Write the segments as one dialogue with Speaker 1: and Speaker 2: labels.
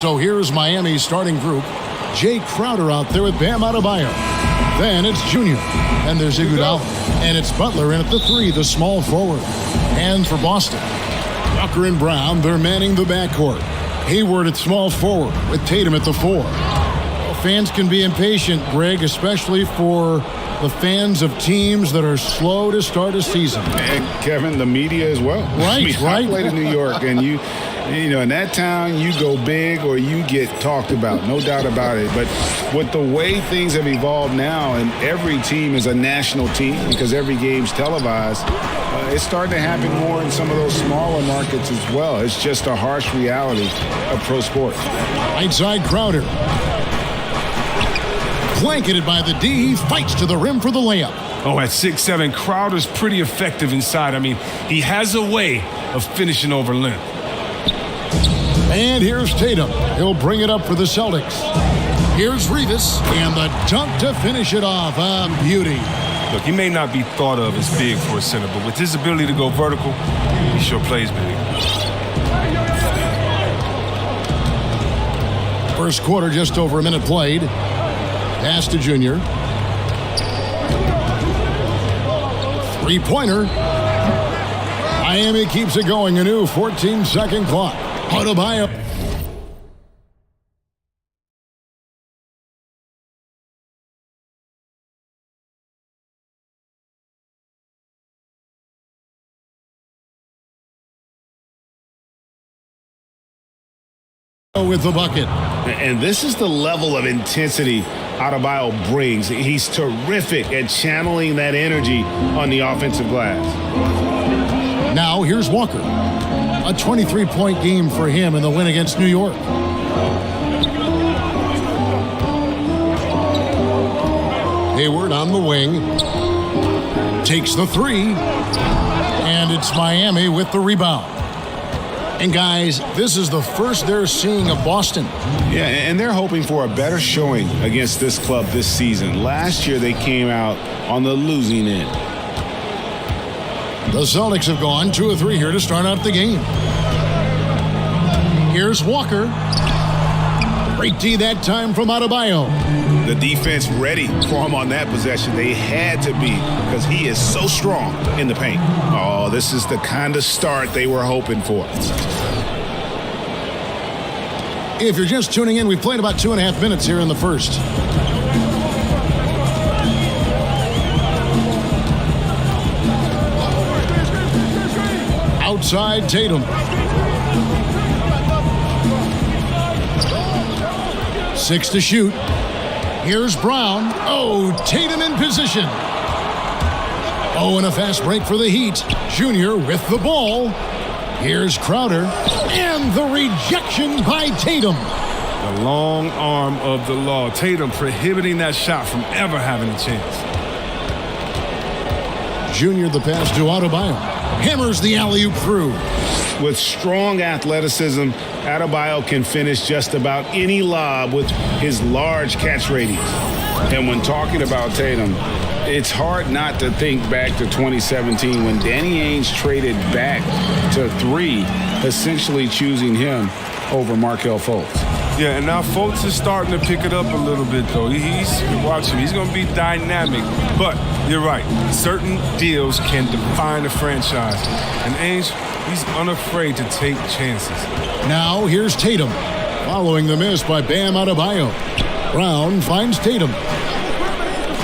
Speaker 1: So here's Miami's starting group. Jay Crowder out there with Bam Adebayo. Then it's Junior. And there's Iguodala. And it's Butler in at the 3, the small forward. And for Boston, Tucker and Brown, they're manning the backcourt. Hayward at small forward with Tatum at the 4. Well, fans can be impatient, Greg, especially for the fans of teams that are slow to start a season.
Speaker 2: And Kevin, the media as well.
Speaker 1: Right,
Speaker 2: I played in New York, and you know, in that town, you go big or you get talked about, no doubt about it. But with the way things have evolved now, and every team is a national team because every game's televised, it's starting to happen more in some of those smaller markets as well. It's just a harsh reality of pro sports.
Speaker 1: Right side Crowder. Blanketed by the D, he fights to the rim for the layup.
Speaker 3: Oh, at 6'7", Crowder's pretty effective inside. I mean, he has a way of finishing over length.
Speaker 1: And here's Tatum. He'll bring it up for the Celtics. Here's Rivas, and the dunk to finish it off. A beauty.
Speaker 3: Look, he may not be thought of as big for a center, but with his ability to go vertical, he sure plays big.
Speaker 1: First quarter, just over a minute played. Pass to Junior. Three-pointer. Miami keeps it going. A new 14-second clock. Adebayo. With the bucket.
Speaker 2: And this is the level of intensity Adebayo brings. He's terrific at channeling that energy on the offensive glass.
Speaker 1: Now here's Walker. A 23-point game for him in the win against New York. Hayward on the wing. Takes the 3. And it's Miami with the rebound. And guys, this is the first they're seeing of Boston.
Speaker 2: Yeah, and they're hoping for a better showing against this club this season. Last year they came out on the losing end.
Speaker 1: The Celtics have gone 2 of 3 here to start out the game. Here's Walker. Great D that time from Adebayo.
Speaker 2: The defense ready for him on that possession. They had to be because he is so strong in the paint. Oh, this is the kind of start they were hoping for.
Speaker 1: If you're just tuning in, we've played about 2.5 minutes here in the first. Outside Tatum. 6 to shoot. Here's Brown. Oh, Tatum in position. Oh, and a fast break for the Heat. Junior with the ball. Here's Crowder. And the rejection by Tatum.
Speaker 3: The long arm of the law. Tatum prohibiting that shot from ever having a chance.
Speaker 1: Junior the pass to Adebayo. Hammers the alley-oop through.
Speaker 2: With strong athleticism, Adebayo can finish just about any lob with his large catch radius. And when talking about Tatum, it's hard not to think back to 2017 when Danny Ainge traded back to 3, essentially choosing him over Markelle Fultz.
Speaker 3: Yeah, and now Fultz is starting to pick it up a little bit, though. Watch him. He's going to be dynamic. But you're right. Certain deals can define a franchise. And Ainge, he's unafraid to take chances.
Speaker 1: Now here's Tatum. Following the miss by Bam Adebayo. Brown finds Tatum.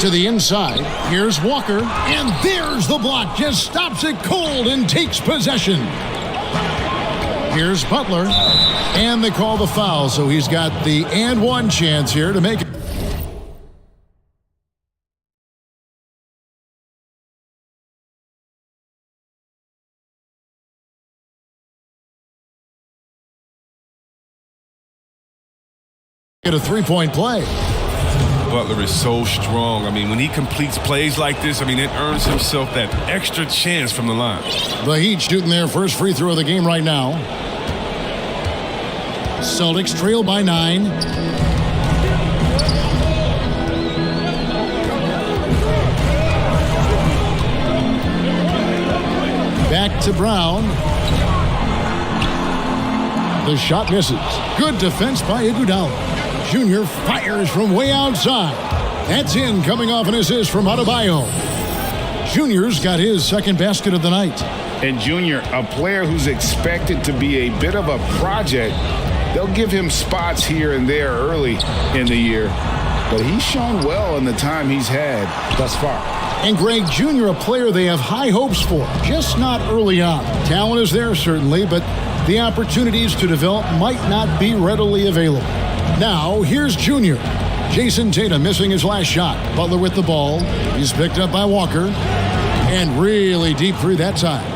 Speaker 1: To the inside. Here's Walker. And there's the block. Just stops it cold and takes possession. Here's Butler. And they call the foul. So he's got the and one chance here to make it. Get a 3-point play.
Speaker 3: Butler is so strong. I mean, when he completes plays like this, I mean, it earns himself that extra chance from the line.
Speaker 1: The Heat shooting their first free throw of the game right now. Celtics trail by 9. Back to Brown. The shot misses. Good defense by Iguodala. Junior fires from way outside. That's in, coming off an assist from Adebayo. Junior's got his second basket of the night.
Speaker 2: And Junior, a player who's expected to be a bit of a project, they'll give him spots here and there early in the year, but he's shown well in the time he's had thus far.
Speaker 1: And Greg, Junior, a player they have high hopes for, just not early on. Talent is there, certainly, but the opportunities to develop might not be readily available. Now, here's Junior. Jason Tatum missing his last shot. Butler with the ball. He's picked up by Walker. And really deep three that time.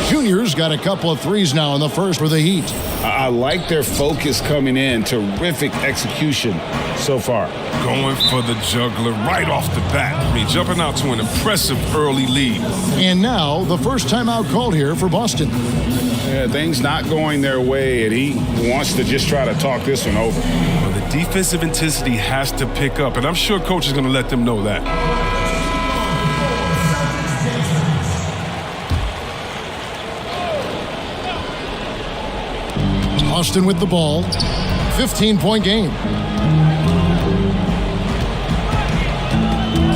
Speaker 1: Junior's got a couple of threes now in the first for the Heat.
Speaker 2: I like their focus coming in. Terrific execution so far.
Speaker 3: Going for the juggler right off the bat. I mean, jumping out to an impressive early lead.
Speaker 1: And now the first timeout called here for Boston.
Speaker 2: Yeah, things not going their way, and he wants to just try to talk this one over.
Speaker 3: Well, the defensive intensity has to pick up, and I'm sure coach is going to let them know that.
Speaker 1: Boston with the ball. 15-point game.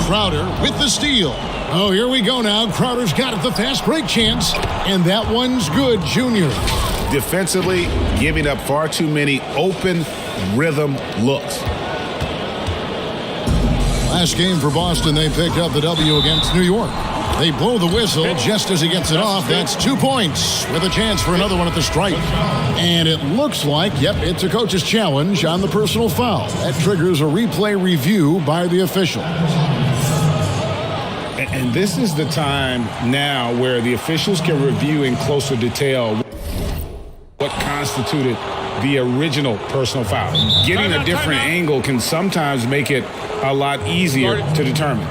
Speaker 1: Crowder with the steal. Oh, here we go now. Crowder's got it, the fast break chance. And that one's good, Junior.
Speaker 2: Defensively, giving up far too many open rhythm looks.
Speaker 1: Last game for Boston, they picked up the W against New York. They blow the whistle just as he gets it off. That's 2 points with a chance for another one at the stripe. And it looks like, yep, it's a coach's challenge on the personal foul. That triggers a replay review by the official.
Speaker 2: And this is the time now where the officials can review in closer detail what constituted the original personal foul. Getting a different angle can sometimes make it a lot easier to determine.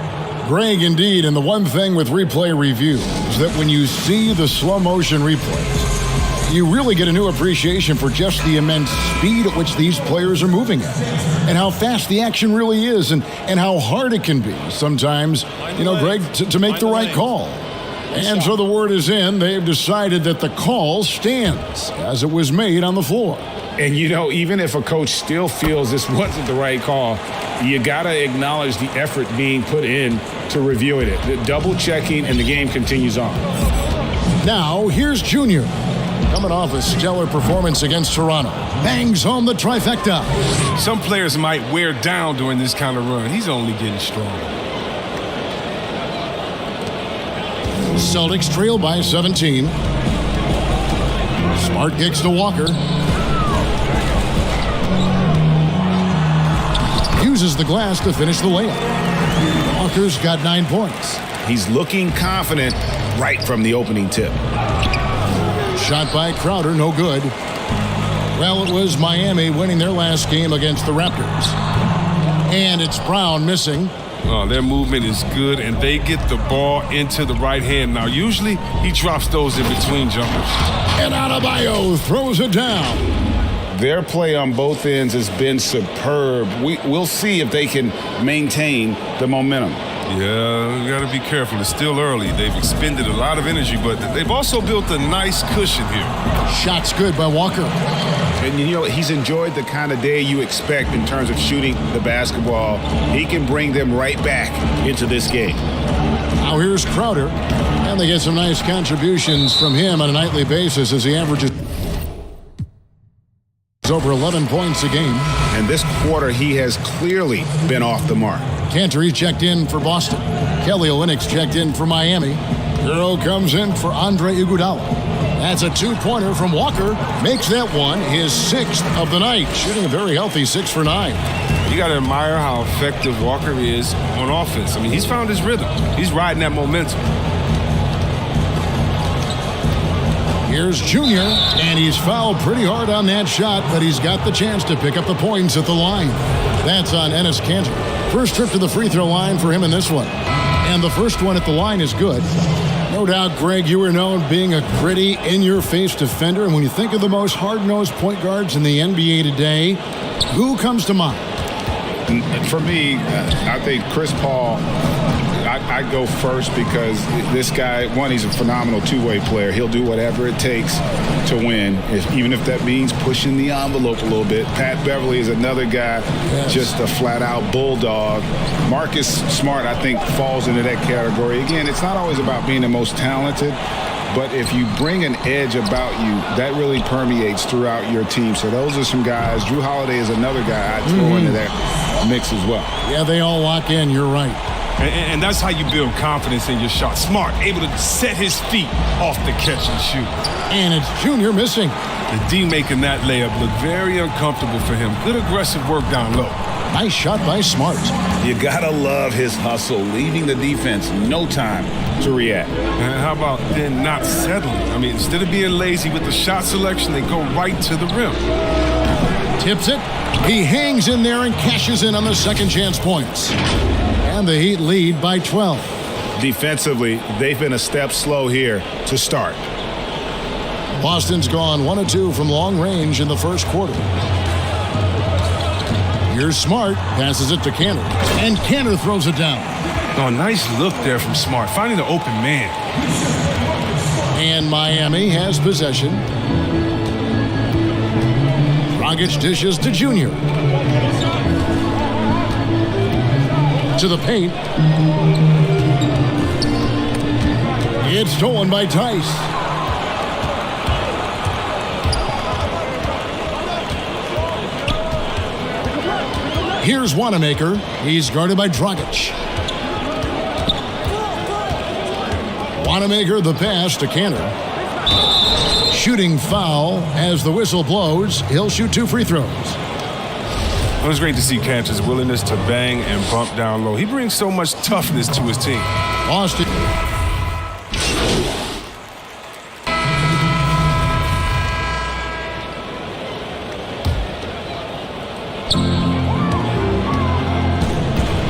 Speaker 1: Greg, indeed, and the one thing with replay review is that when you see the slow motion replays, you really get a new appreciation for just the immense speed at which these players are moving at, and how fast the action really is, and how hard it can be sometimes, Greg, to make the right call. And so the word is in. They've decided that the call stands as it was made on the floor.
Speaker 2: And, even if a coach still feels this wasn't the right call, you got to acknowledge the effort being put in to reviewing it. The double checking, and the game continues on.
Speaker 1: Now, here's Junior. Coming off a stellar performance against Toronto. Bangs home the trifecta.
Speaker 3: Some players might wear down during this kind of run. He's only getting stronger.
Speaker 1: Celtics trail by 17. Smart kicks to Walker. Uses the glass to finish the layup. Walker's got 9 points.
Speaker 2: He's looking confident right from the opening tip.
Speaker 1: Shot by Crowder, no good. Well, it was Miami winning their last game against the Raptors. And it's Brown missing.
Speaker 3: Oh, their movement is good, and they get the ball into the right hand. Now, usually he drops those in between jumpers.
Speaker 1: And Adebayo throws it down.
Speaker 2: Their play on both ends has been superb. We'll see if they can maintain the momentum.
Speaker 3: Yeah, you got to be careful. It's still early. They've expended a lot of energy, but they've also built a nice cushion here.
Speaker 1: Shot's good by Walker.
Speaker 2: And he's enjoyed the kind of day you expect in terms of shooting the basketball. He can bring them right back into this game.
Speaker 1: Now here's Crowder. And they get some nice contributions from him on a nightly basis as he averages over 11 points a game.
Speaker 2: And this quarter, he has clearly been off the mark.
Speaker 1: Cantor checked in for Boston. Kelly Olynyk checked in for Miami. Hero comes in for Andre Iguodala. That's a 2-pointer from Walker. Makes that one his 6th of the night. Shooting a very healthy 6 for 9.
Speaker 3: You got to admire how effective Walker is on offense. I mean, he's found his rhythm. He's riding that momentum.
Speaker 1: Here's Junior, and he's fouled pretty hard on that shot, but he's got the chance to pick up the points at the line. That's on Enes Kanter. First trip to the free throw line for him in this one. And the first one at the line is good. No doubt, Greg, you were known being a gritty, in-your-face defender. And when you think of the most hard-nosed point guards in the NBA today, who comes to mind?
Speaker 2: For me, I think Chris Paul. I go first because this guy, one, he's a phenomenal two-way player. He'll do whatever it takes to win, even if that means pushing the envelope a little bit. Pat Beverly is another guy, just a flat-out bulldog. Marcus Smart, I think, falls into that category. Again, it's not always about being the most talented, but if you bring an edge about you, that really permeates throughout your team. So those are some guys. Drew Holiday is another guy I'd throw into that mix as well.
Speaker 1: Yeah, they all lock in. You're right.
Speaker 3: And that's how you build confidence in your shot. Smart, able to set his feet off the catch and shoot.
Speaker 1: And it's Junior missing.
Speaker 3: The D making that layup look very uncomfortable for him. Good aggressive work down low.
Speaker 1: Nice shot by Smart.
Speaker 2: You gotta love his hustle, leaving the defense no time to react.
Speaker 3: And how about then not settling? I mean, instead of being lazy with the shot selection, they go right to the rim.
Speaker 1: Tips it. He hangs in there and cashes in on the second chance points. And the Heat lead by 12.
Speaker 2: Defensively, they've been a step slow here to start.
Speaker 1: Boston's gone 1 of 2 from long range in the first quarter. Here's Smart, passes it to Cantor. And Cantor throws it down.
Speaker 3: Oh, nice look there from Smart, finding the open man.
Speaker 1: And Miami has possession. Dragic dishes to Junior. To the paint. It's stolen by Tice. Here's Wanamaker. He's guarded by Dragic. Wanamaker the pass to Cantor. Shooting foul as the whistle blows. He'll shoot 2 free throws.
Speaker 3: It was great to see Cantor's willingness to bang and bump down low. He brings so much toughness to his team.
Speaker 1: Boston.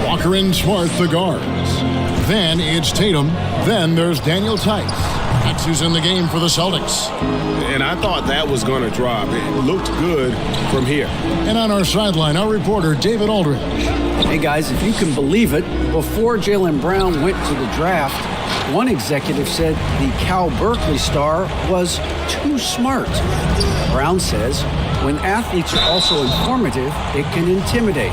Speaker 1: Walker and Smart, the guards. Then it's Tatum. Then there's Daniel Tice. That's who's in the game for the Celtics.
Speaker 2: And I thought that was going to drop. It looked good from here.
Speaker 1: And on our sideline, our reporter, David Aldridge.
Speaker 4: Hey, guys, if you can believe it, before Jaylen Brown went to the draft, one executive said the Cal Berkeley star was too smart. Brown says, when athletes are also informative, it can intimidate.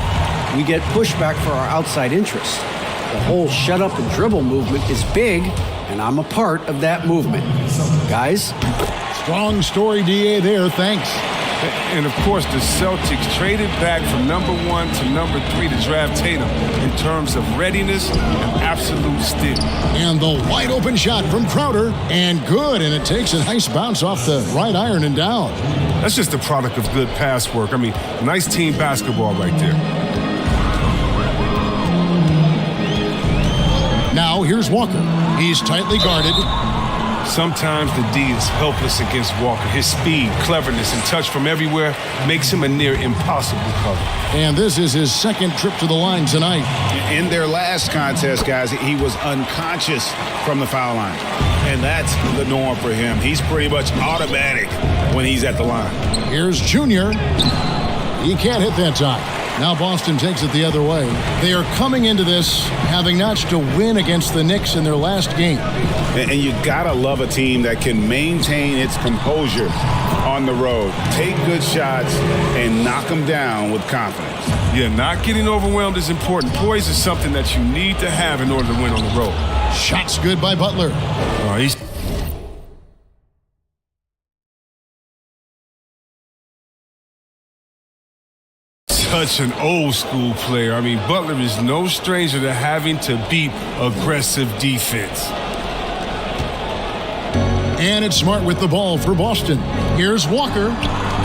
Speaker 4: We get pushback for our outside interests. The whole shut up and dribble movement is big, and I'm a part of that movement. Guys?
Speaker 1: Strong story, DA, there. Thanks.
Speaker 3: And, of course, the Celtics traded back from number 1 to number 3 to draft Tatum in terms of readiness and absolute steal.
Speaker 1: And the wide open shot from Crowder. And good. And it takes a nice bounce off the right iron and down.
Speaker 3: That's just the product of good pass work. I mean, nice team basketball right there.
Speaker 1: Now here's Walker. He's tightly guarded.
Speaker 3: Sometimes the D is helpless against Walker. His speed, cleverness, and touch from everywhere makes him a near impossible cover.
Speaker 1: And this is his second trip to the line tonight.
Speaker 2: In their last contest, guys, he was unconscious from the foul line. And that's the norm for him. He's pretty much automatic when he's at the line.
Speaker 1: Here's Junior. He can't hit that time. Now Boston takes it the other way. They are coming into this having notched to win against the Knicks in their last game.
Speaker 2: And you gotta love a team that can maintain its composure on the road, take good shots, and knock them down with confidence.
Speaker 3: Yeah, not getting overwhelmed is important. Poise is something that you need to have in order to win on the road.
Speaker 1: Shots good by Butler.
Speaker 3: He's such an old school player. I mean, Butler is no stranger to having to beat aggressive defense.
Speaker 1: And it's Smart with the ball for Boston. Here's Walker.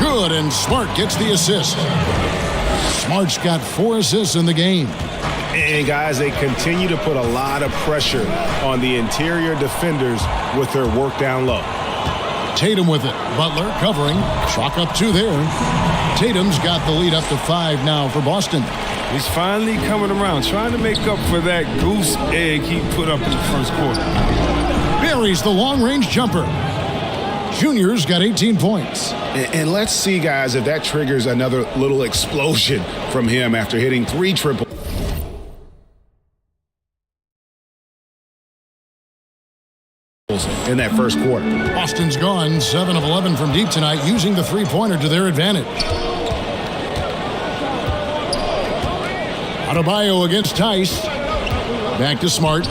Speaker 1: Good, and Smart gets the assist. Smart's got 4 assists in the game.
Speaker 2: And guys, they continue to put a lot of pressure on the interior defenders with their work down low.
Speaker 1: Tatum with it. Butler covering. Chalk up 2 there. Tatum's got the lead up to 5 now for Boston.
Speaker 3: He's finally coming around, trying to make up for that goose egg he put up in the first quarter.
Speaker 1: Buries the long-range jumper. Junior's got 18 points.
Speaker 2: And let's see, guys, if that triggers another little explosion from him after hitting 3 triples. in that first quarter.
Speaker 1: Boston's gone 7 of 11 from deep tonight, using the three-pointer to their advantage. Adebayo against Tice. Back to Smart.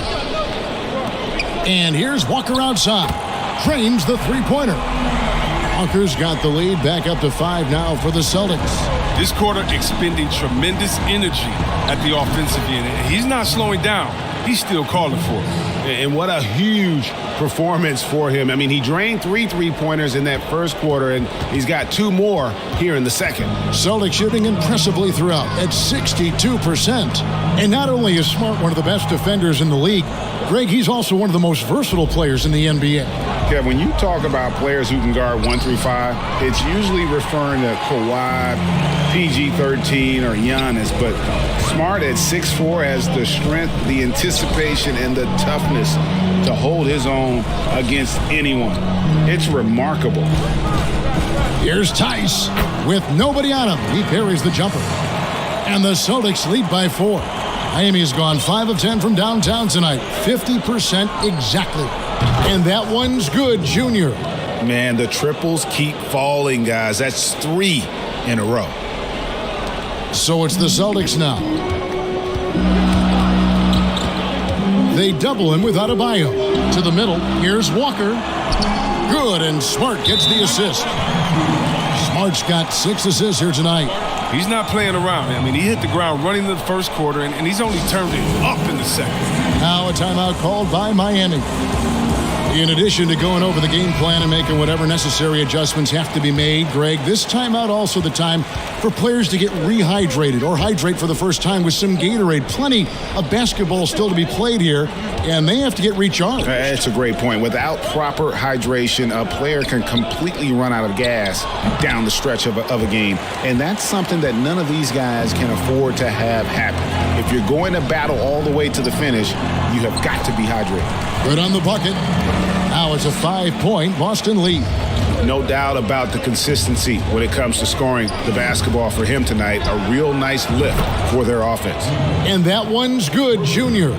Speaker 1: And here's Walker outside. Drains the three-pointer. Walker's got the lead, back up to 5 now for the Celtics.
Speaker 3: This quarter expending tremendous energy at the offensive end. He's not slowing down. He's still calling for it.
Speaker 2: And what a huge performance for him. I mean, he drained 3 three-pointers in that first quarter, and he's got 2 more here in the second.
Speaker 1: Celtics shooting impressively throughout at 62%. And not only is Smart one of the best defenders in the league, Greg, he's also one of the most versatile players in the NBA.
Speaker 2: Kev, when you talk about players who can guard 1 through 5, it's usually referring to Kawhi, PG-13, or Giannis, but Smart at 6'4" has the strength, the anticipation, and the toughness to hold his own against anyone. It's remarkable.
Speaker 1: Here's Tice with nobody on him. He parries the jumper. And the Celtics lead by 4. Miami's gone 5 of 10 from downtown tonight. 50% exactly. And that one's good, Junior.
Speaker 2: Man, the triples keep falling, guys. That's 3 in a row.
Speaker 1: So it's the Celtics now. They double him with Adebayo. To the middle, here's Walker. Good, and Smart gets the assist. Smart's got 6 assists here tonight.
Speaker 3: He's not playing around. I mean, he hit the ground running the first quarter, and he's only turned it up in the second.
Speaker 1: Now a timeout called by Miami. In addition to going over the game plan and making whatever necessary adjustments have to be made, Greg, this timeout also the time for players to get rehydrated or hydrate for the first time with some Gatorade. Plenty of basketball still to be played here, and they have to get recharged.
Speaker 2: That's a great point. Without proper hydration, a player can completely run out of gas down the stretch of a game, and that's something that none of these guys can afford to have happen. If you're going to battle all the way to the finish, you have got to be hydrated.
Speaker 1: Good on the bucket. Now it's a 5-point Boston lead.
Speaker 2: No doubt about the consistency when it comes to scoring the basketball for him tonight. A real nice lift for their offense.
Speaker 1: And that one's good, Junior.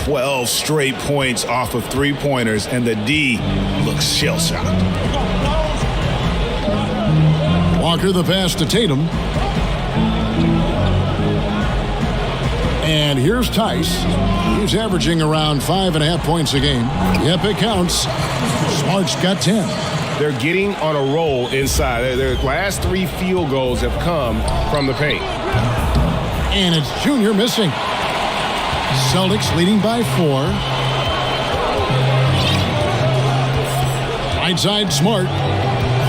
Speaker 2: 12 straight points off of three-pointers, and the D looks shell-shocked.
Speaker 1: Walker the pass to Tatum. And here's Tice. He's averaging around 5.5 points a game. Yep, it counts. Smart's got 10.
Speaker 2: They're getting on a roll inside. Their last 3 field goals have come from the paint.
Speaker 1: And it's Junior missing. Celtics leading by 4. Right side, Smart.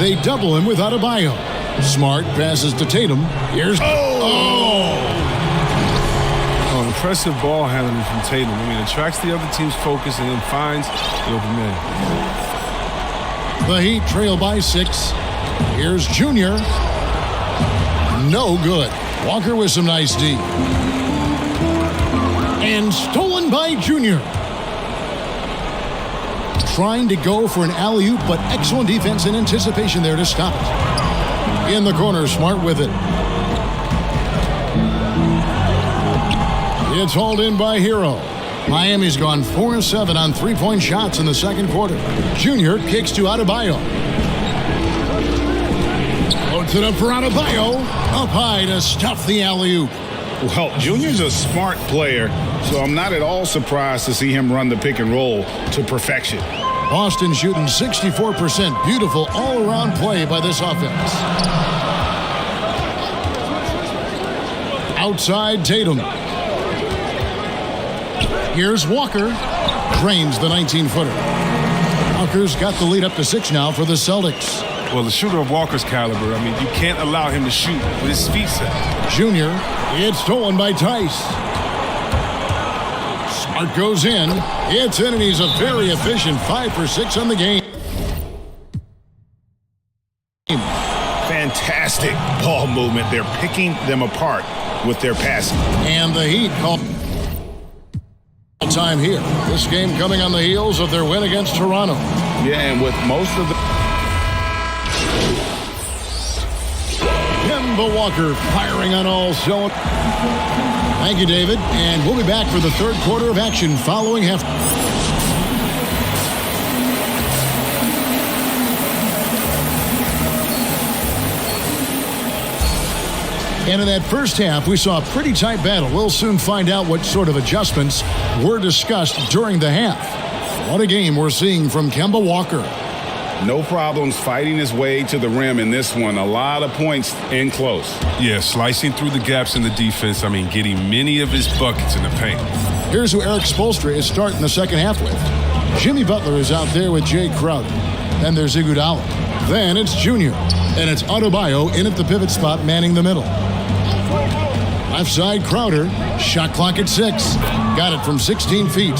Speaker 1: They double him with Adebayo. Smart passes to Tatum. Here's...
Speaker 3: Oh, impressive ball handling from Tatum. I mean, attracts the other team's focus and then finds the open man.
Speaker 1: The Heat trail by 6. Here's Junior. No good. Walker with some nice D. And stolen by Junior. Trying to go for an alley-oop, but excellent defense and anticipation there to stop it. In the corner, Smart with it. It's hauled in by Hero. Miami's gone 4-7 on three-point shots in the second quarter. Junior kicks to Adebayo. Puts it up for Adebayo. Up high to stuff the alley-oop.
Speaker 2: Well, Junior's a smart player, so I'm not at all surprised to see him run the pick and roll to perfection.
Speaker 1: Boston shooting 64%. Beautiful all-around play by this offense. Outside Tatum. Here's Walker. Drains the 19-footer. Walker's got the lead up to 6 now for the Celtics.
Speaker 3: Well, the shooter of Walker's caliber, I mean, you can't allow him to shoot with his feet set.
Speaker 1: Junior, it's stolen by Tice. Smart goes in. It's in, and he's a very efficient 5 for 6 on the game.
Speaker 2: Fantastic ball movement. They're picking them apart with their passing.
Speaker 1: And the Heat call time here. This game coming on the heels of their win against Toronto.
Speaker 2: Yeah, and with most of the...
Speaker 1: Kemba Walker firing on all cylinders. Thank you, David. And we'll be back for the third quarter of action following half. And in that first half, we saw a pretty tight battle. We'll soon find out what sort of adjustments were discussed during the half. What a game we're seeing from Kemba Walker.
Speaker 2: No problems fighting his way to the rim in this one. A lot of points in close.
Speaker 3: Yeah, slicing through the gaps in the defense. Getting many of his buckets in the paint.
Speaker 1: Here's who Eric Spoelstra is starting the second half with. Jimmy Butler is out there with Jay Crowder. Then there's Iguodala. Then it's Junior. And it's Adebayo in at the pivot spot, manning the middle. Left side, Crowder. Shot clock at 6. Got it from 16 feet.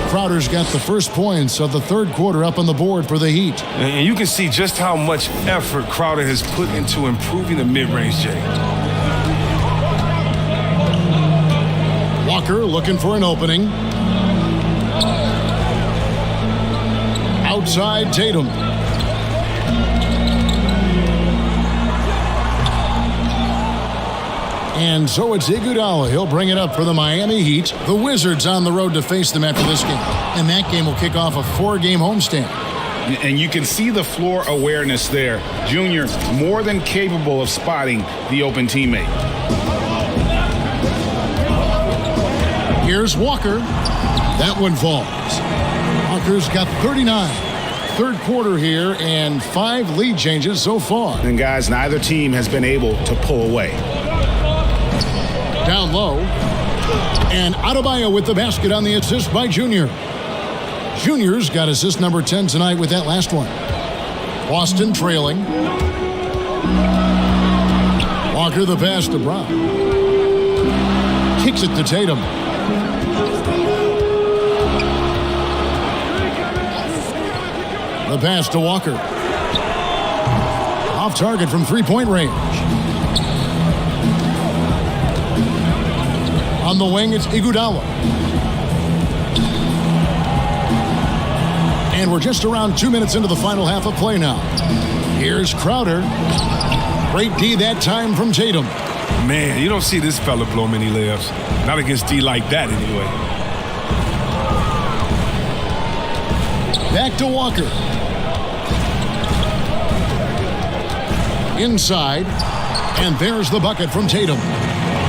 Speaker 1: Crowder's got the first points of the third quarter up on the board for the Heat.
Speaker 3: And you can see just how much effort Crowder has put into improving the mid-range game.
Speaker 1: Walker looking for an opening. Outside, Tatum. And so it's Iguodala. He'll bring it up for the Miami Heat. The Wizards on the road to face them after this game. And that game will kick off a 4-game homestand.
Speaker 2: And you can see the floor awareness there. Junior more than capable of spotting the open teammate.
Speaker 1: Here's Walker. That one falls. Walker's got 39. Third quarter here and 5 lead changes so far.
Speaker 2: And guys, neither team has been able to pull away.
Speaker 1: Down low. And Adebayo with the basket on the assist by Junior. Junior's got assist number 10 tonight with that last one. Boston trailing. Walker the pass to Brown. Kicks it to Tatum. The pass to Walker. Off target from three-point range. On the wing, it's Iguodala. And we're just around 2 minutes into the final half of play now. Here's Crowder. Great D that time from Tatum.
Speaker 3: Man, you don't see this fella blow many layups. Not against D like that, anyway.
Speaker 1: Back to Walker. Inside. And there's the bucket from Tatum.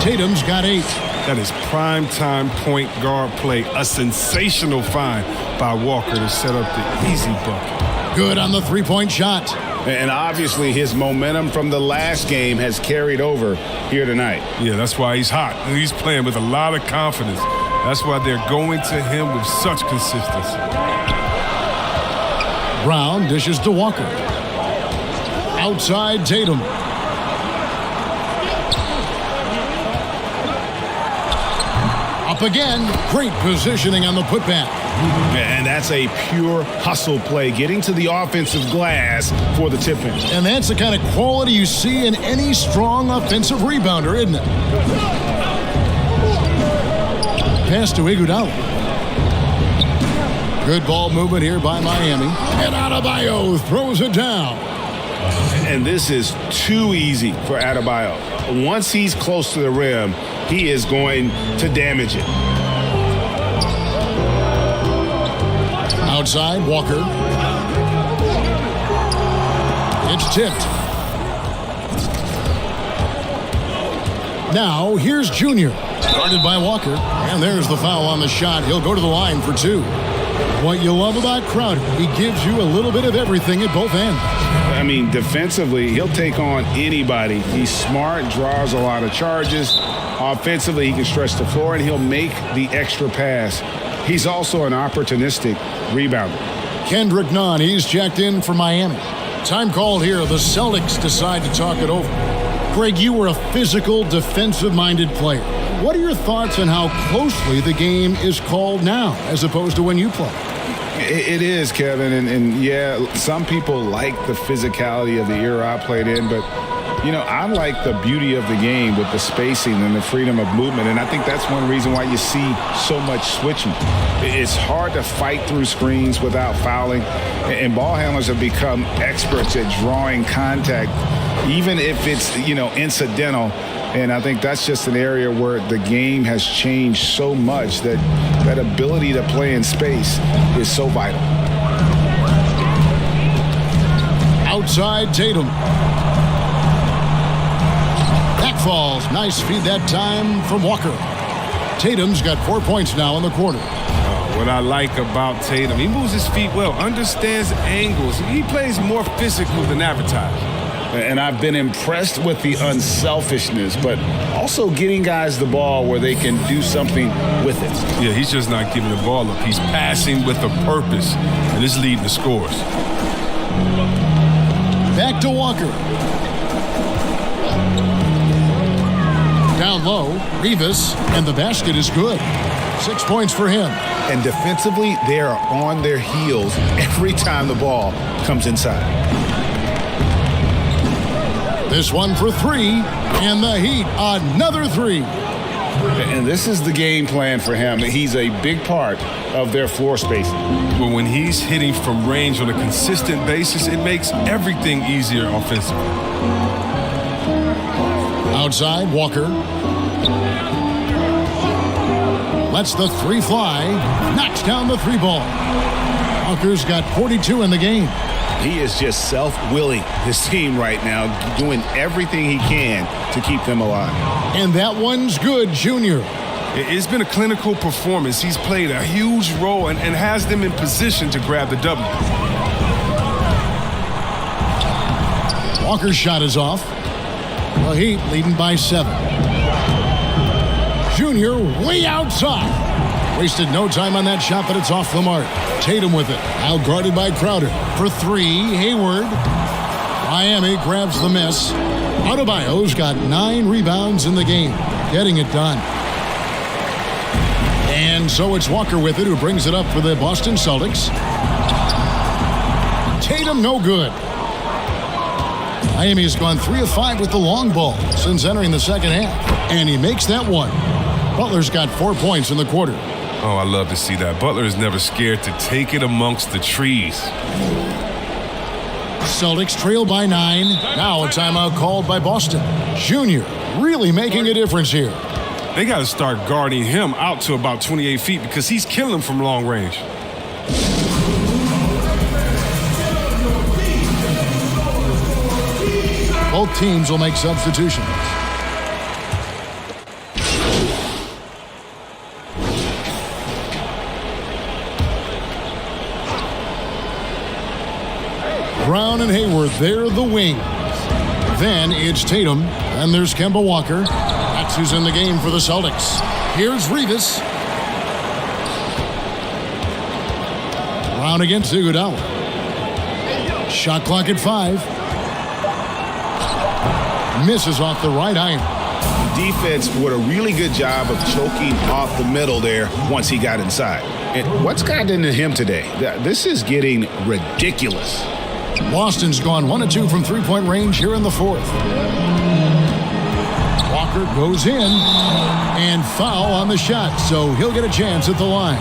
Speaker 1: Tatum's got 8.
Speaker 3: That is prime-time point guard play. A sensational find by Walker to set up the easy bucket.
Speaker 1: Good on the three-point shot.
Speaker 2: And obviously his momentum from the last game has carried over here tonight.
Speaker 3: Yeah, that's why he's hot. And he's playing with a lot of confidence. That's why they're going to him with such consistency.
Speaker 1: Brown dishes to Walker. Outside, Tatum. Up again. Great positioning on the putback.
Speaker 2: And that's a pure hustle play, getting to the offensive glass for the tip-in.
Speaker 1: And that's the kind of quality you see in any strong offensive rebounder, isn't it? Pass to Iguodala. Good ball movement here by Miami. And Adebayo throws it down.
Speaker 2: And this is too easy for Adebayo. Once he's close to the rim, he is going to damage it.
Speaker 1: Outside, Walker. It's tipped. Now, here's Junior. Guarded by Walker. And there's the foul on the shot. He'll go to the line for 2. What you love about Crowder, he gives you a little bit of everything at both ends.
Speaker 2: I mean, defensively, he'll take on anybody. He's smart, draws a lot of charges. Offensively, he can stretch the floor, and he'll make the extra pass. He's also an opportunistic rebounder.
Speaker 1: Kendrick Nunn, he's checked in for Miami. Time called here. The Celtics decide to talk it over. Greg, you were a physical, defensive-minded player. What are your thoughts on how closely the game is called now as opposed to when you played?
Speaker 2: It is, Kevin, and yeah, some people like the physicality of the era I played in, but you know, I like the beauty of the game with the spacing and the freedom of movement, and I think that's one reason why you see so much switching. It's hard to fight through screens without fouling, and ball handlers have become experts at drawing contact, even if it's, you know, incidental. And I think that's just an area where the game has changed so much that that ability to play in space is so vital.
Speaker 1: Outside, Tatum. falls. Nice feed that time from Walker. Tatum's got 4 points now in the quarter.
Speaker 3: What I like about Tatum, he moves his feet well, understands angles. He plays more physical than advertised.
Speaker 2: And I've been impressed with the unselfishness, but also getting guys the ball where they can do something with it.
Speaker 3: Yeah, he's just not giving the ball up. He's passing with a purpose, and it's leading to scores.
Speaker 1: Back to Walker. Down low, Rivas, and the basket is good. 6 points for him.
Speaker 2: And defensively, they are on their heels every time the ball comes inside.
Speaker 1: This one for three, and the Heat, another three.
Speaker 2: And this is the game plan for him. He's a big part of their floor spacing.
Speaker 3: But when he's hitting from range on a consistent basis, it makes everything easier offensively.
Speaker 1: Outside, Walker. Lets the three fly. Knocks down the three ball. Walker's got 42 in the game.
Speaker 2: He is just self-willing, his team right now, doing everything he can to keep them alive.
Speaker 1: And that one's good, Junior.
Speaker 3: It's been a clinical performance. He's played a huge role and has them in position to grab the W.
Speaker 1: Walker's shot is off. The Heat leading by 7. Junior way outside. Wasted no time on that shot, but it's off the mark. Tatum with it. Out guarded by Crowder. For three, Hayward. Miami grabs the miss. Adebayo's got 9 rebounds in the game. Getting it done. And so it's Walker with it, who brings it up for the Boston Celtics. Tatum no good. Miami has gone 3 of 5 with the long ball since entering the second half. And he makes that one. Butler's got 4 points in the quarter.
Speaker 3: Oh, I love to see that. Butler is never scared to take it amongst the trees.
Speaker 1: Celtics trail by 9. Now a timeout called by Boston. Junior really making a difference here.
Speaker 3: They got to start guarding him out to about 28 feet because he's killing them from long range.
Speaker 1: Both teams will make substitutions. Brown and Hayward, they're the wings. Then it's Tatum, and there's Kemba Walker. That's who's in the game for the Celtics. Here's Rivas. Brown against Iguodala. Shot clock at 5. Misses off the right iron.
Speaker 2: Defense did a really good job of choking off the middle there once he got inside. And what's gotten into him today? This is getting ridiculous.
Speaker 1: Boston's gone 1 of 2 from three-point range here in the fourth. Walker goes in and foul on the shot, so he'll get a chance at the line.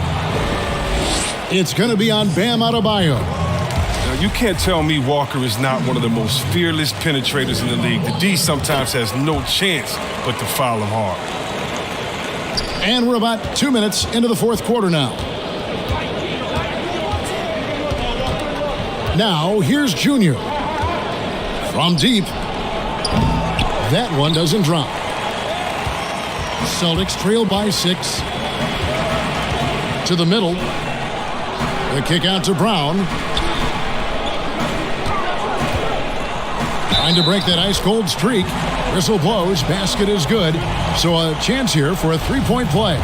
Speaker 1: It's going to be on Bam Adebayo.
Speaker 3: Now, you can't tell me Walker is not one of the most fearless penetrators in the league. The D sometimes has no chance but to foul him hard.
Speaker 1: And we're about 2 minutes into the fourth quarter now. Now, here's Junior. From deep. That one doesn't drop. Celtics trail by 6. To the middle. The kick out to Brown. Trying to break that ice-cold streak. Whistle blows. Basket is good. So a chance here for a three-point play.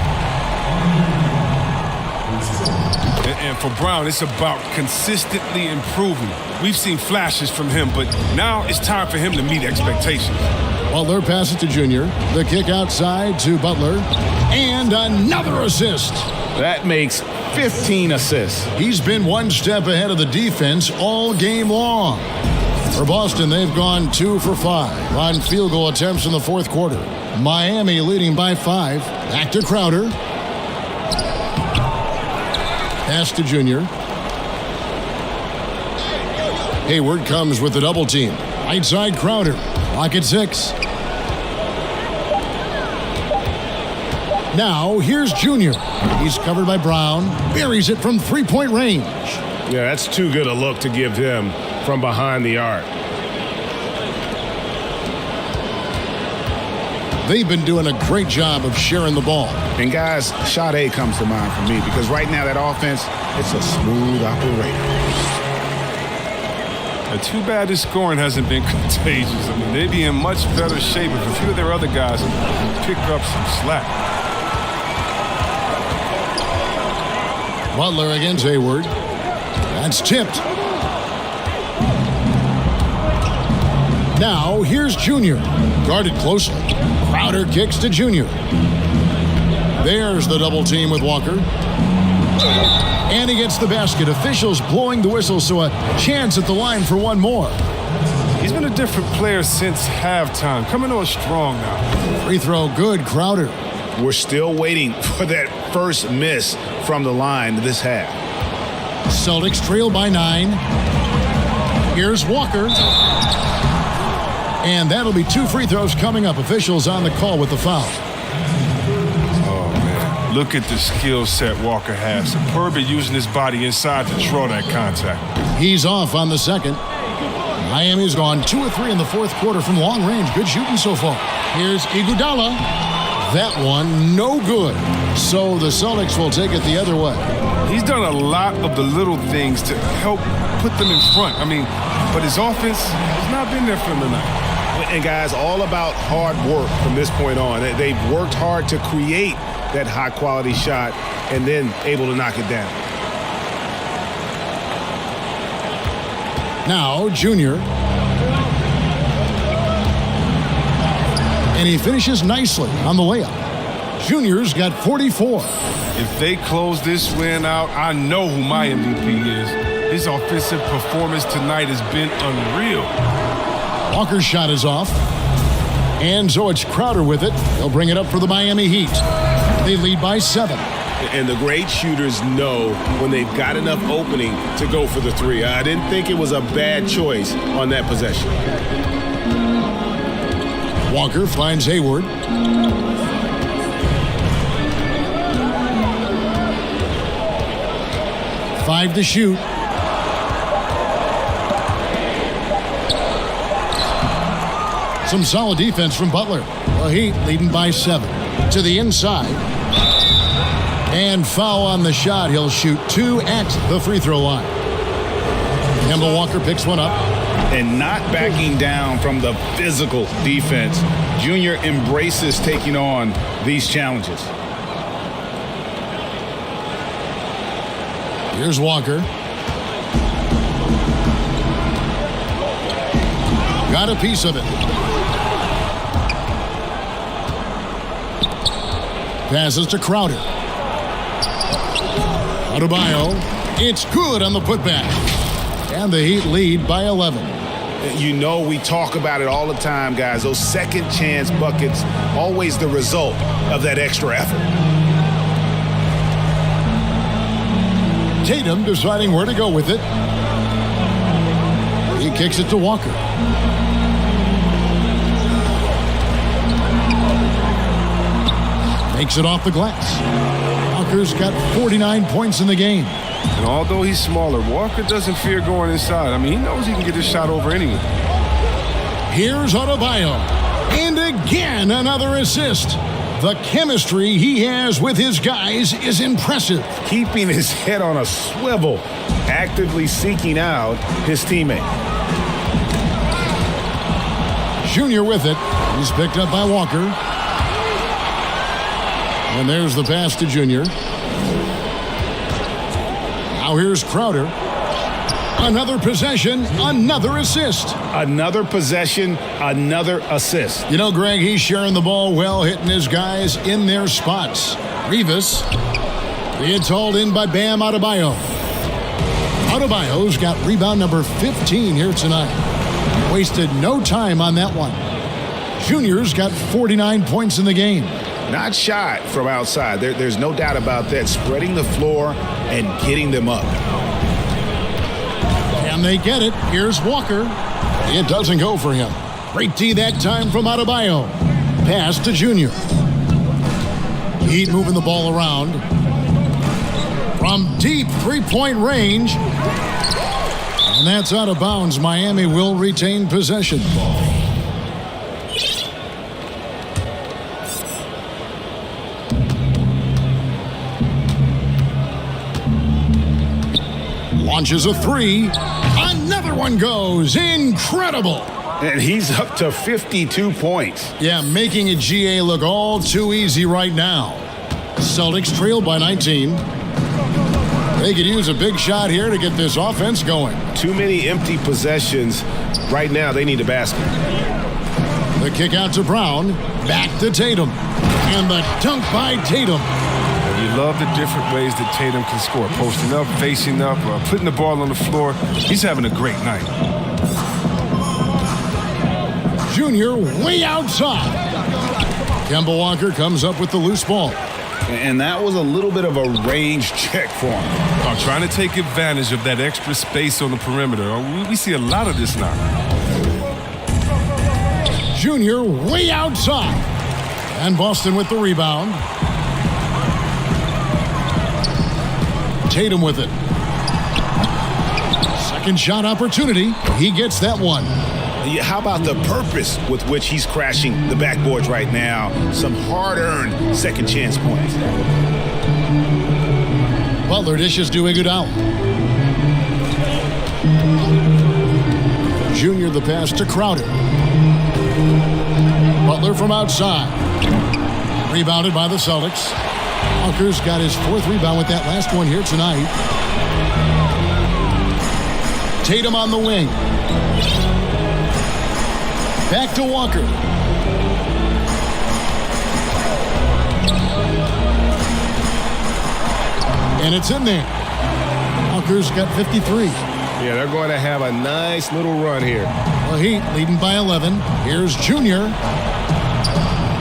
Speaker 3: And for Brown, it's about consistently improving. We've seen flashes from him, but now it's time for him to meet expectations.
Speaker 1: Butler passes it to Junior. The kick outside to Butler. And another assist.
Speaker 2: That makes 15 assists.
Speaker 1: He's been one step ahead of the defense all game long. For Boston, they've gone 2 for 5 on field goal attempts in the fourth quarter. Miami leading by 5. Back to Crowder. Pass to Junior. Hayward comes with the double team. Right side Crowder. Clock at 6. Now here's Junior. He's covered by Brown. Buries it from three-point range.
Speaker 2: Yeah, that's too good a look to give him from behind the arc.
Speaker 1: They've been doing a great job of sharing the ball.
Speaker 2: And guys, shot A comes to mind for me because right now that offense, it's a smooth operator.
Speaker 3: Too bad this scoring hasn't been contagious. I mean, they'd be in much better shape if a few of their other guys pick up some slack.
Speaker 1: Butler against Hayward. That's tipped. Now, here's Junior. Guarded closely. Crowder kicks to Junior. There's the double team with Walker. And he gets the basket. Officials blowing the whistle, so a chance at the line for one more.
Speaker 3: He's been a different player since halftime. Coming on strong now.
Speaker 1: Free throw good, Crowder.
Speaker 2: We're still waiting for that first miss from the line this half.
Speaker 1: Celtics trail by 9. Here's Walker. And that'll be 2 free throws coming up. Officials on the call with the foul.
Speaker 3: Look at the skill set Walker has. Superb at using his body inside to draw that contact.
Speaker 1: He's off on the second. Miami's gone 2 of 3 in the fourth quarter from long range. Good shooting so far. Here's Iguodala. That one, no good. So the Celtics will take it the other way.
Speaker 3: He's done a lot of the little things to help put them in front. I mean, but his offense has not been there for him tonight.
Speaker 2: And guys, all about hard work from this point on. They've worked hard to create that high-quality shot and then able to knock it down.
Speaker 1: Now, Junior. And he finishes nicely on the layup. Junior's got 44.
Speaker 3: If they close this win out, I know who my MVP is. His offensive performance tonight has been unreal.
Speaker 1: Walker's shot is off. And so it's Crowder with it. He'll bring it up for the Miami Heat. They lead by 7.
Speaker 2: And the great shooters know when they've got enough opening to go for the 3. I didn't think it was a bad choice on that possession.
Speaker 1: Walker finds Hayward. Five to shoot. Some solid defense from Butler. The Heat leading by 7. To the inside. And foul on the shot. He'll shoot 2 at the free throw line. Kemba Walker picks one up.
Speaker 2: And not backing down from the physical defense. Junior embraces taking on these challenges.
Speaker 1: Here's Walker. Got a piece of it. Passes to Crowder. Adebayo. It's good on the putback. And the Heat lead by 11.
Speaker 2: You know we talk about it all the time, guys. Those second chance buckets, always the result of that extra effort.
Speaker 1: Tatum deciding where to go with it. He kicks it to Walker. Makes it off the glass. Walker's got 49 points in the game.
Speaker 3: And although he's smaller, Walker doesn't fear going inside. I mean, he knows he can get his shot over anyway.
Speaker 1: Here's Adebayo. And again, another assist. The chemistry he has with his guys is impressive.
Speaker 2: Keeping his head on a swivel, actively seeking out his teammate.
Speaker 1: Junior with it. He's picked up by Walker. And there's the pass to Junior. Now here's Crowder. Another possession, another assist.
Speaker 2: Another possession, another assist.
Speaker 1: You know, Greg, he's sharing the ball well, hitting his guys in their spots. Rivas being hauled in by Bam Adebayo. Adebayo's got rebound number 15 here tonight. Wasted no time on that one. Junior's got 49 points in the game.
Speaker 2: Not shy from outside. There's no doubt about that. Spreading the floor and getting them up.
Speaker 1: Can they get it? Here's Walker. It doesn't go for him. Great D that time from Adebayo. Pass to Junior. Heat moving the ball around. From deep three-point range. And that's out of bounds. Miami will retain possession. Launches a three. Another one goes. Incredible.
Speaker 2: And he's up to 52 points.
Speaker 1: Yeah, making a GA look all too easy right now. Celtics trail by 19. They could use a big shot here to get this offense going.
Speaker 2: Too many empty possessions. Right now, they need a basket.
Speaker 1: The kick out to Brown. Back to Tatum. And the dunk by Tatum.
Speaker 3: You love the different ways that Tatum can score. Posting up, facing up, putting the ball on the floor. He's having a great night.
Speaker 1: Junior way outside. Kemba Walker comes up with the loose ball.
Speaker 2: And that was a little bit of a range check for him.
Speaker 3: Trying to take advantage of that extra space on the perimeter. We see a lot of this now.
Speaker 1: Junior way outside. And Boston with the rebound. Tatum with it. Second shot opportunity. He gets that one.
Speaker 2: Yeah, how about the purpose with which he's crashing the backboards right now? Some hard-earned second chance points.
Speaker 1: Butler dishes to Iguodala. Junior the pass to Crowder. Butler from outside. Rebounded by the Celtics. Walker's got his fourth rebound with that last one here tonight. Tatum on the wing. Back to Walker. And it's in there. Walker's got 53.
Speaker 2: Yeah, they're going to have a nice little run here.
Speaker 1: The Heat leading by 11. Here's Junior.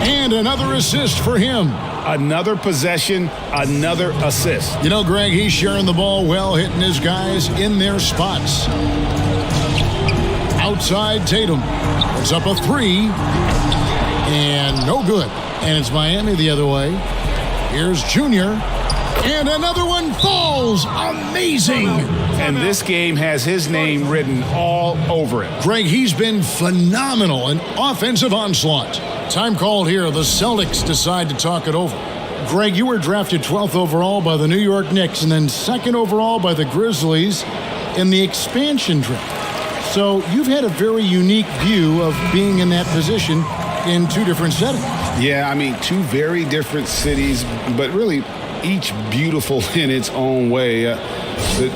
Speaker 1: And another assist for him.
Speaker 2: Another possession, another assist.
Speaker 1: You know, Greg, he's sharing the ball well, hitting his guys in their spots. Outside Tatum. Puts up a three. And no good. And it's Miami the other way. Here's Junior. And another one falls. Amazing.
Speaker 2: And this game has his name written all over it.
Speaker 1: Greg, he's been phenomenal. An offensive onslaught. Time called here. The Celtics decide to talk it over. Greg, you were drafted 12th overall by the New York Knicks and then 2nd overall by the Grizzlies in the expansion draft. So you've had a very unique view of being in that position in two different settings.
Speaker 2: Yeah, I mean, two very different cities, but really each beautiful in its own way.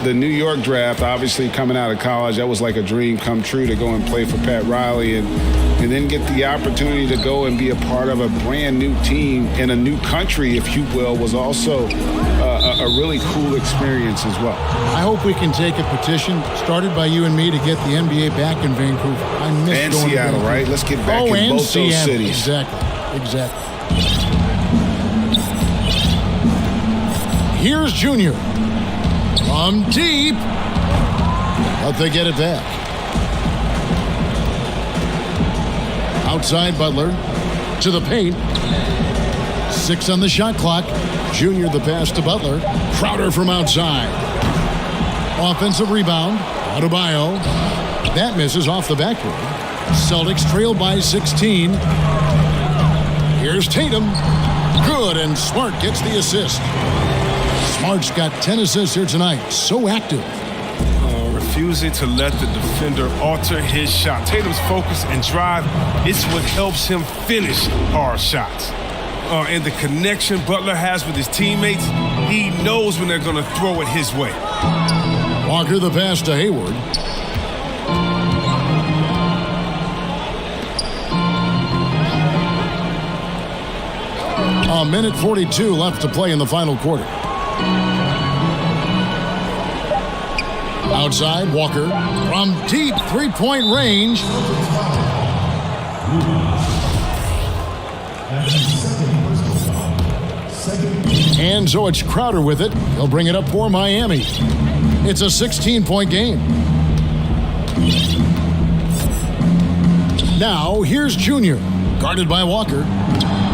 Speaker 2: The New York draft, obviously coming out of college, that was like a dream come true to go and play for Pat Riley and then get the opportunity to go and be a part of a brand new team in a new country, if you will, was also a really cool experience as well.
Speaker 1: I hope we can take a petition started by you and me to get the NBA back in Vancouver. I miss
Speaker 2: and
Speaker 1: going
Speaker 2: Seattle,
Speaker 1: to
Speaker 2: right? Let's get back in
Speaker 1: and
Speaker 2: both
Speaker 1: Seattle.
Speaker 2: those cities.
Speaker 1: Exactly. Here's Junior. From deep. But they get it back. Outside Butler. To the paint. 6 on the shot clock. Junior the pass to Butler. Crowder from outside. Offensive rebound. Adebayo. That misses off the backboard. Celtics trail by 16. Here's Tatum. Good, and Smart gets the assist. Smart's got 10 assists here tonight. So active.
Speaker 3: Refusing to let the defender alter his shot. Tatum's focus and drive, it's what helps him finish hard shots. And the connection Butler has with his teammates, he knows when they're going to throw it his way.
Speaker 1: Walker the pass to Hayward. A minute 42 left to play in the final quarter. Outside, Walker from deep three-point range. And so it's Crowder with it. He'll bring it up for Miami. It's a 16-point game. Now, here's Junior, guarded by Walker.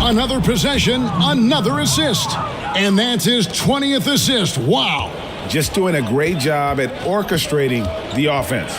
Speaker 1: Another possession, another assist. And that's his 20th assist. Wow.
Speaker 2: Just doing a great job at orchestrating the offense.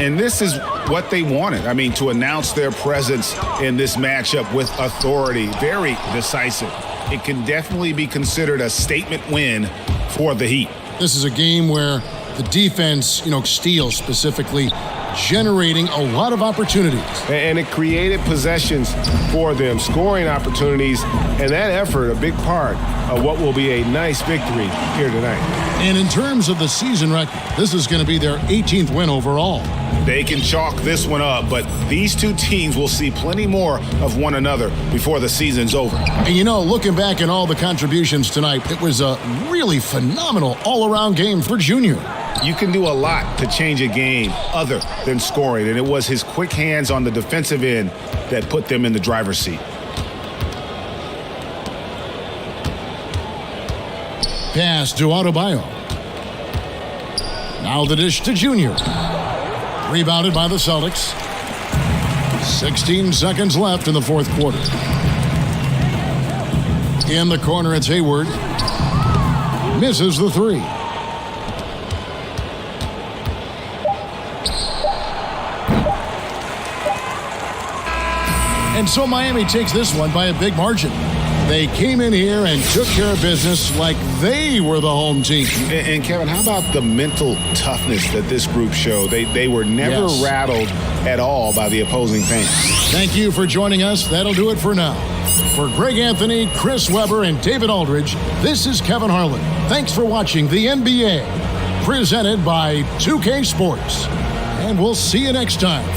Speaker 2: And this is what they wanted. I mean, to announce their presence in this matchup with authority. Very decisive. It can definitely be considered a statement win for the Heat.
Speaker 1: This is a game where The defense, steals specifically, generating a lot of opportunities.
Speaker 5: And it created possessions for them, scoring opportunities, and that effort, a big part of what will be a nice victory here tonight.
Speaker 1: And in terms of the season record, this is going to be their 18th win overall.
Speaker 2: They can chalk this one up, but these two teams will see plenty more of one another before the season's over.
Speaker 1: And looking back at all the contributions tonight, it was a really phenomenal all-around game for Junior.
Speaker 2: You can do a lot to change a game other than scoring, and it was his quick hands on the defensive end that put them in the driver's seat.
Speaker 1: Pass to Adebayo. Now the dish to Junior. Rebounded by the Celtics. 16 seconds left in the fourth quarter. In the corner, it's Hayward. Misses the three. And so Miami takes this one by a big margin. They came in here and took care of business like they were the home team.
Speaker 2: And Kevin, how about the mental toughness that this group showed? They were never rattled at all by the opposing fans.
Speaker 1: Thank you for joining us. That'll do it for now. For Greg Anthony, Chris Webber, and David Aldridge, this is Kevin Harlan. Thanks for watching the NBA, presented by 2K Sports. And we'll see you next time.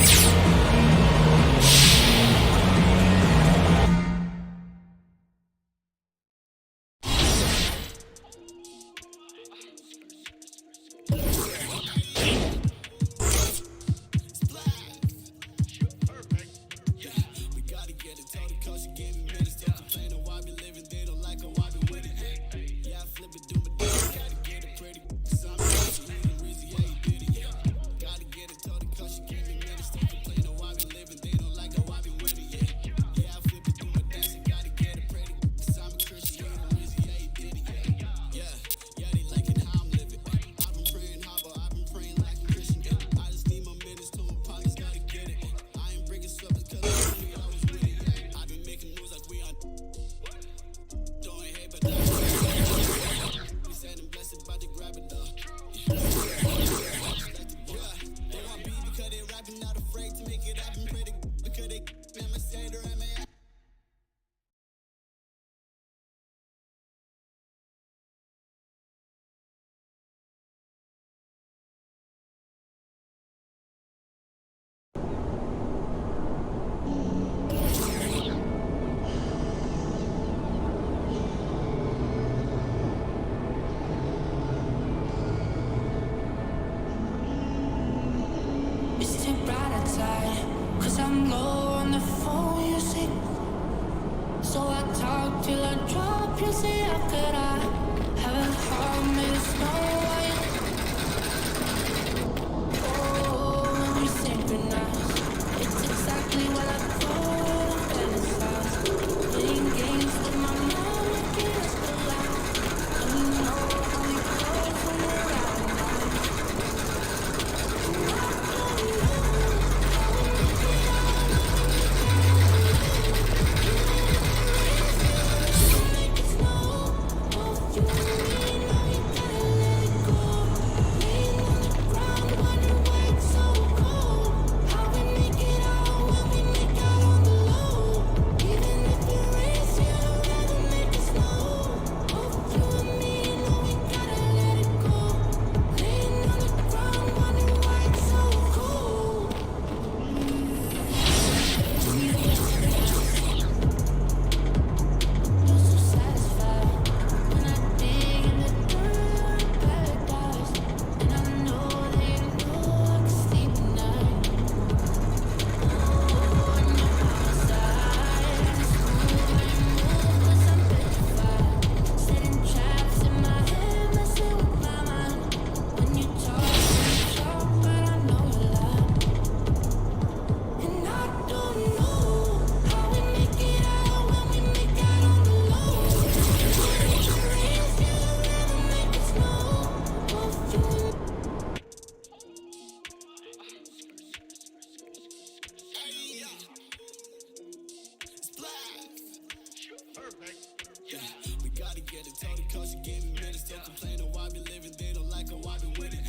Speaker 6: Get it, tell the coach, you gave me minutes, still complaining why I be living, they don't like how I be winning.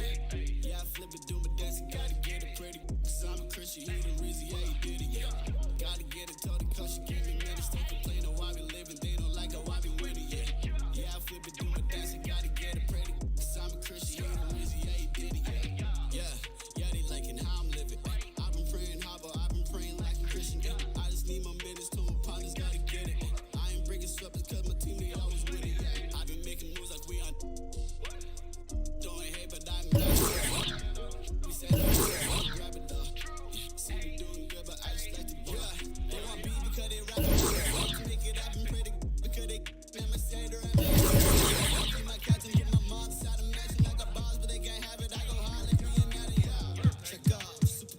Speaker 6: she hit a Rizzy, yeah, he did it, yeah. Gotta get it, told the coach, she give me minutes, take it.